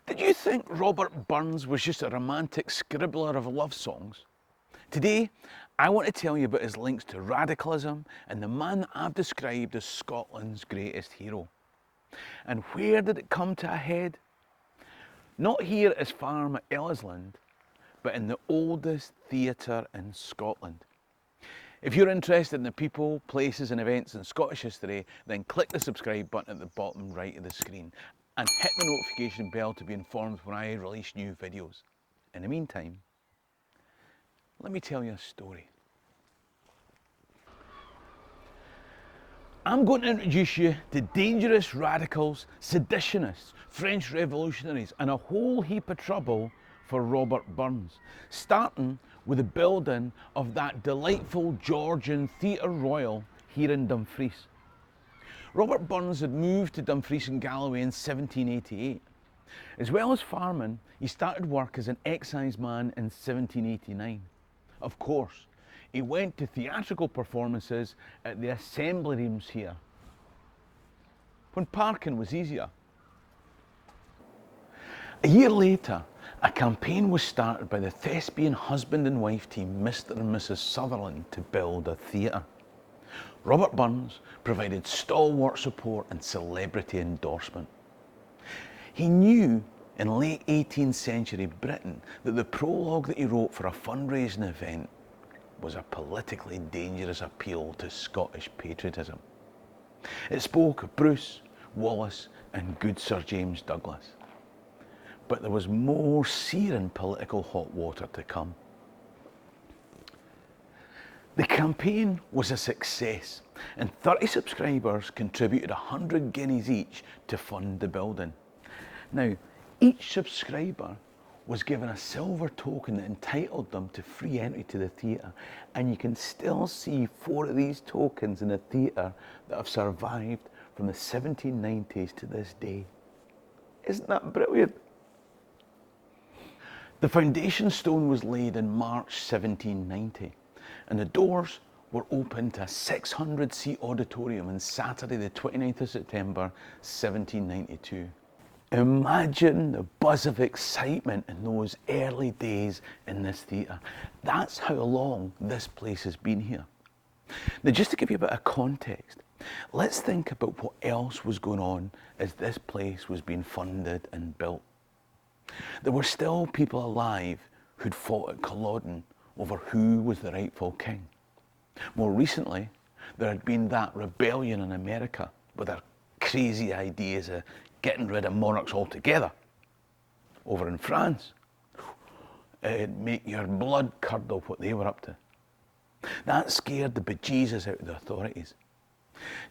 Did you think Robert Burns was just a romantic scribbler of love songs? Today, I want to tell you about his links to radicalism and the man that I've described as Scotland's greatest hero. And where did it come to a head? Not here at his farm at Ellisland, but in the oldest theatre in Scotland. If you're interested in the people, places and events in Scottish history, then click the subscribe button at the bottom right of the screen and hit the notification bell to be informed when I release new videos. In the meantime, let me tell you a story. I'm going to introduce you to dangerous radicals, seditionists, French revolutionaries and a whole heap of trouble for Robert Burns, starting with the building of that delightful Georgian Theatre Royal here in Dumfries. Robert Burns had moved to Dumfries in Galloway in 1788. As well as farming, he started work as an exciseman in 1789. Of course, he went to theatrical performances at the Assembly Rooms here, when parking was easier. A year later, a campaign was started by the thespian husband and wife team Mr. and Mrs. Sutherland to build a theatre. Robert Burns provided stalwart support and celebrity endorsement. He knew in late 18th century Britain that the prologue that he wrote for a fundraising event was a politically dangerous appeal to Scottish patriotism. It spoke of Bruce, Wallace and good Sir James Douglas. But there was more searing political hot water to come. The campaign was a success and 30 subscribers contributed 100 guineas each to fund the building. Now, each subscriber was given a silver token that entitled them to free entry to the theatre, and you can still see 4 of these tokens in the theatre that have survived from the 1790s to this day. Isn't that brilliant? The foundation stone was laid in March 1790 and the doors were opened to a 600-seat auditorium on Saturday the 29th of September 1792. Imagine the buzz of excitement in those early days in this theatre. That's how long this place has been here. Now, just to give you a bit of context, let's think about what else was going on as this place was being funded and built. There were still people alive who'd fought at Culloden over who was the rightful king. More recently, there had been that rebellion in America with their crazy ideas of getting rid of monarchs altogether. Over in France, it'd make your blood curdle what they were up to. That scared the bejesus out of the authorities.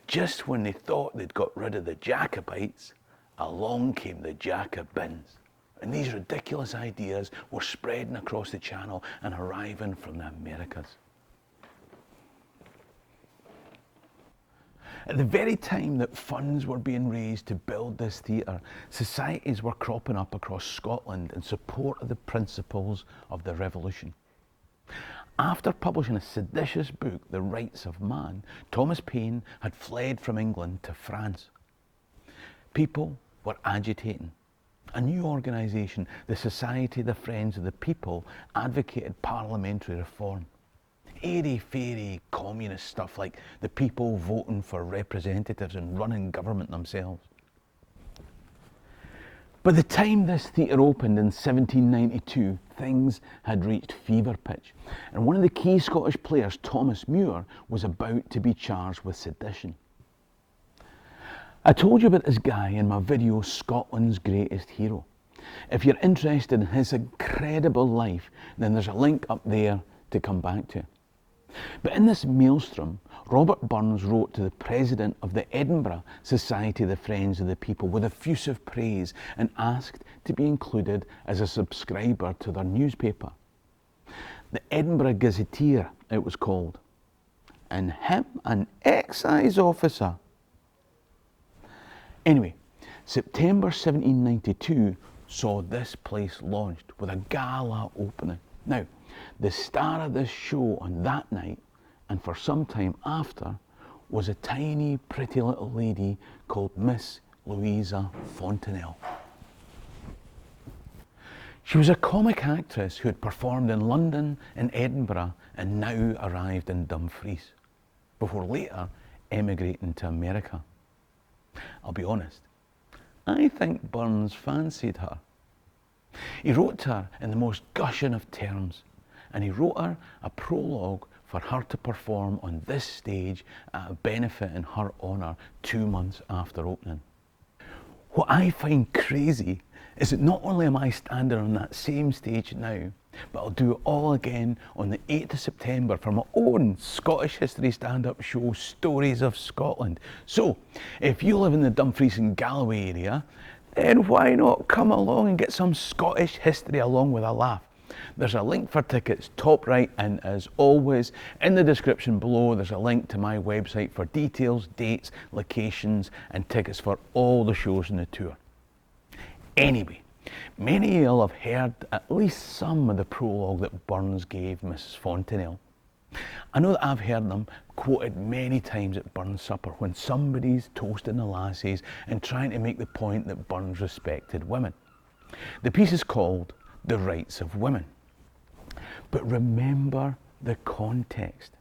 Just when they thought they'd got rid of the Jacobites, along came the Jacobins. And these ridiculous ideas were spreading across the channel and arriving from the Americas. At the very time that funds were being raised to build this theatre, societies were cropping up across Scotland in support of the principles of the Revolution. After publishing a seditious book, The Rights of Man, Thomas Paine had fled from England to France. People were agitating. A new organisation, the Society of the Friends of the People, advocated parliamentary reform. Airy-fairy communist stuff like the people voting for representatives and running government themselves. By the time this theatre opened in 1792, things had reached fever pitch, and one of the key Scottish players, Thomas Muir, was about to be charged with sedition. I told you about this guy in my video, Scotland's Greatest Hero. If you're interested in his incredible life, then there's a link up there to come back to. But in this maelstrom, Robert Burns wrote to the president of the Edinburgh Society of the Friends of the People with effusive praise and asked to be included as a subscriber to their newspaper. The Edinburgh Gazetteer, it was called. And him, an excise officer. Anyway, September 1792 saw this place launched with a gala opening. Now, the star of this show on that night, and for some time after, was a tiny, pretty little lady called Miss Louisa Fontanelle. She was a comic actress who had performed in London and Edinburgh and now arrived in Dumfries, before later emigrating to America. I'll be honest, I think Burns fancied her. He wrote to her in the most gushing of terms, and he wrote her a prologue for her to perform on this stage at a benefit in her honour 2 months after opening. What I find crazy is that not only am I standing on that same stage now, but I'll do it all again on the 8th of September for my own Scottish History stand-up show, Stories of Scotland. So, if you live in the Dumfries and Galloway area, then why not come along and get some Scottish history along with a laugh? There's a link for tickets top right, and as always, in the description below there's a link to my website for details, dates, locations and tickets for all the shows in the tour. Anyway, many of you will have heard at least some of the prologue that Burns gave Mrs. Fontenelle. I know that I've heard them quoted many times at Burns Supper when somebody's toasting the lassies and trying to make the point that Burns respected women. The piece is called The Rights of Women. But remember the context.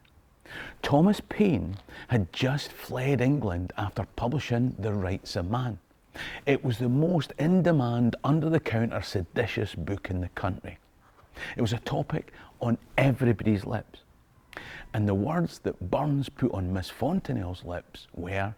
Thomas Paine had just fled England after publishing The Rights of Man. It was the most in-demand, under-the-counter seditious book in the country. It was a topic on everybody's lips. And the words that Burns put on Miss Fontenelle's lips were,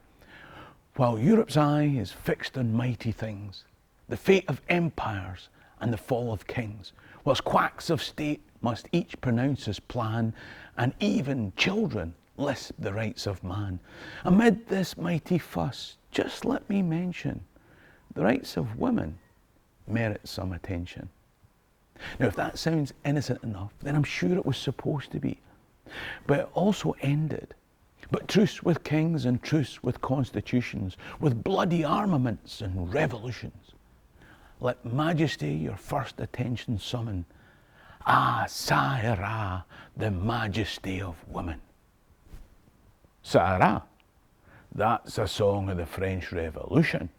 "While Europe's eye is fixed on mighty things, the fate of empires and the fall of kings, whilst quacks of state must each pronounce his plan, and even children lisp the rights of man. Amid this mighty fuss, just let me mention, the rights of women merit some attention." Now, if that sounds innocent enough, then I'm sure it was supposed to be. But it also ended, "But truce with kings and truce with constitutions, with bloody armaments and revolutions. Let majesty your first attention summon. Ah, ça ira, the majesty of women." Ça ira? That's a song of the French Revolution.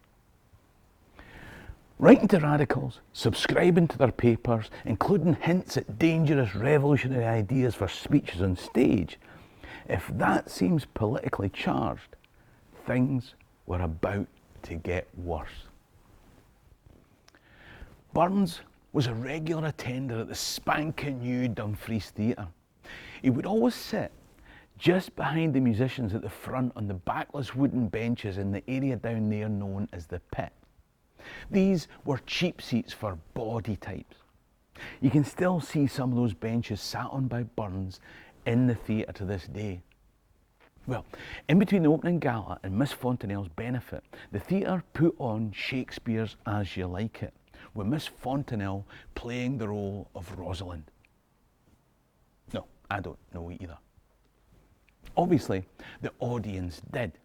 Writing to radicals, subscribing to their papers, including hints at dangerous revolutionary ideas for speeches on stage, if that seems politically charged, things were about to get worse. Burns was a regular attender at the spanking new Dumfries Theatre. He would always sit just behind the musicians at the front on the backless wooden benches in the area down there known as the pit. These were cheap seats for bawdy types. You can still see some of those benches sat on by Burns in the theatre to this day. Well, in between the opening gala and Miss Fontenelle's benefit, the theatre put on Shakespeare's As You Like It, with Miss Fontenelle playing the role of Rosalind. No, I don't know either. Obviously, the audience did.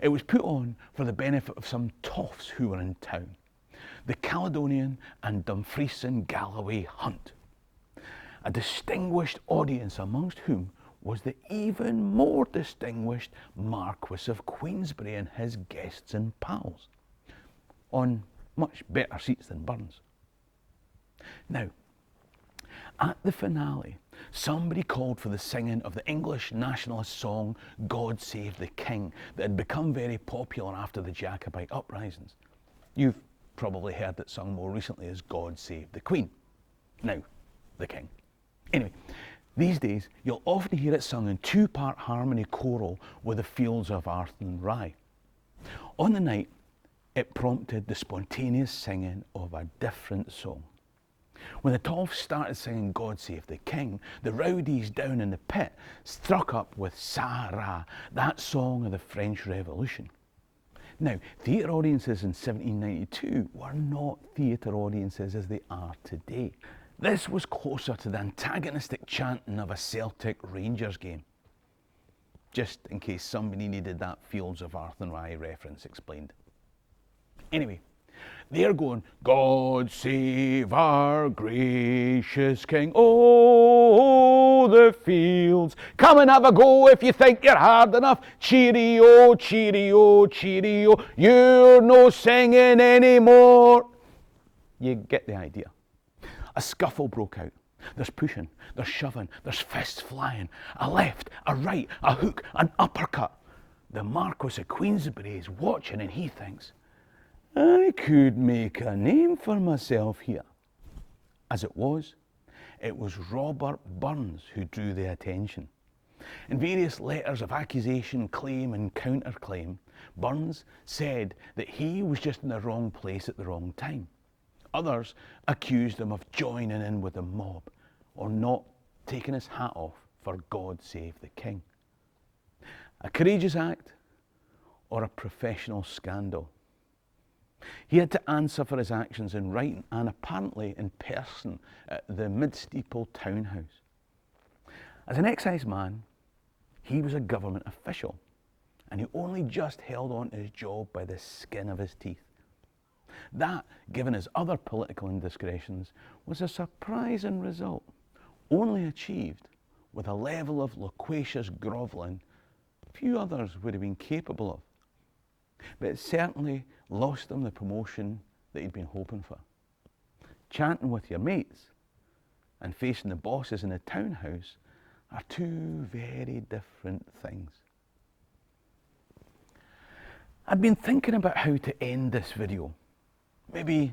It was put on for the benefit of some toffs who were in town, the Caledonian and Dumfries and Galloway Hunt. A distinguished audience amongst whom was the even more distinguished Marquis of Queensberry and his guests and pals, on much better seats than Burns. Now, at the finale, somebody called for the singing of the English nationalist song God Save the King that had become very popular after the Jacobite uprisings. You've probably heard it sung more recently as God Save the Queen, now the King. Anyway, these days you'll often hear it sung in two-part harmony choral with the Fields of Arden Rye. On the night, it prompted the spontaneous singing of a different song. When the toffs started singing God Save the King, the rowdies down in the pit struck up with Ça ira, that song of the French Revolution. Now, theatre audiences in 1792 were not theatre audiences as they are today. This was closer to the antagonistic chanting of a Celtic Rangers game. Just in case somebody needed that Fields of Arden Rye reference explained. Anyway, they're going, God save our gracious King, oh, the fields. Come and have a go if you think you're hard enough. Cheerio, cheerio, cheerio, you're no singing anymore. You get the idea. A scuffle broke out. There's pushing, there's shoving, there's fists flying, a left, a right, a hook, an uppercut. The Marquis of Queensberry is watching and he thinks, I could make a name for myself here. As it was Robert Burns who drew the attention. In various letters of accusation, claim and counterclaim, Burns said that he was just in the wrong place at the wrong time. Others accused him of joining in with the mob or not taking his hat off for God Save the King. A courageous act or a professional scandal? He had to answer for his actions in writing and apparently in person at the Mid-Steeple townhouse. As an exciseman, he was a government official and he only just held on to his job by the skin of his teeth. That, given his other political indiscretions, was a surprising result, only achieved with a level of loquacious grovelling few others would have been capable of. But it certainly lost him the promotion that he'd been hoping for. Chanting with your mates and facing the bosses in the townhouse are two very different things. I'd been thinking about how to end this video. Maybe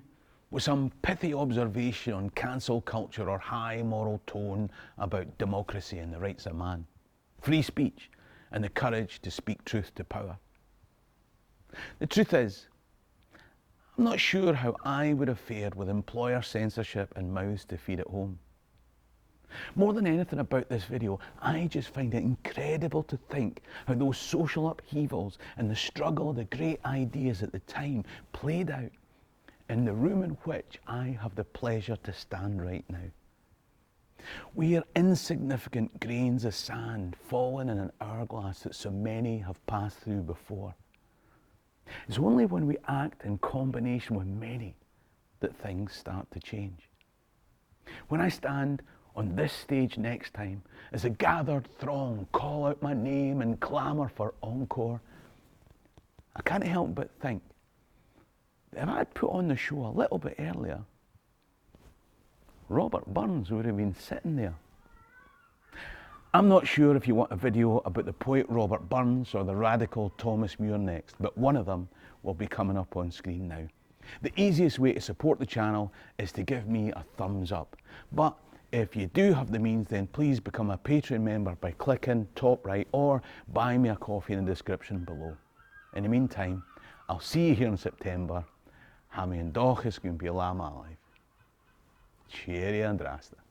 with some pithy observation on cancel culture or high moral tone about democracy and the rights of man, free speech and the courage to speak truth to power. The truth is, I'm not sure how I would have fared with employer censorship and mouths to feed at home. More than anything about this video, I just find it incredible to think how those social upheavals and the struggle of the great ideas at the time played out in the room in which I have the pleasure to stand right now. We are insignificant grains of sand falling in an hourglass that so many have passed through before. It's only when we act in combination with many that things start to change. When I stand on this stage next time, as a gathered throng call out my name and clamour for encore, I can't help but think that if I'd put on the show a little bit earlier, Robert Burns would have been sitting there. I'm not sure if you want a video about the poet Robert Burns or the radical Thomas Muir next, but one of them will be coming up on screen now. The easiest way to support the channel is to give me a thumbs up. But if you do have the means, then please become a Patreon member by clicking top right or buy me a coffee in the description below. In the meantime, I'll see you here in September. Ha mi an dóchas gún bí lá málaibh. Cheerio and drasta.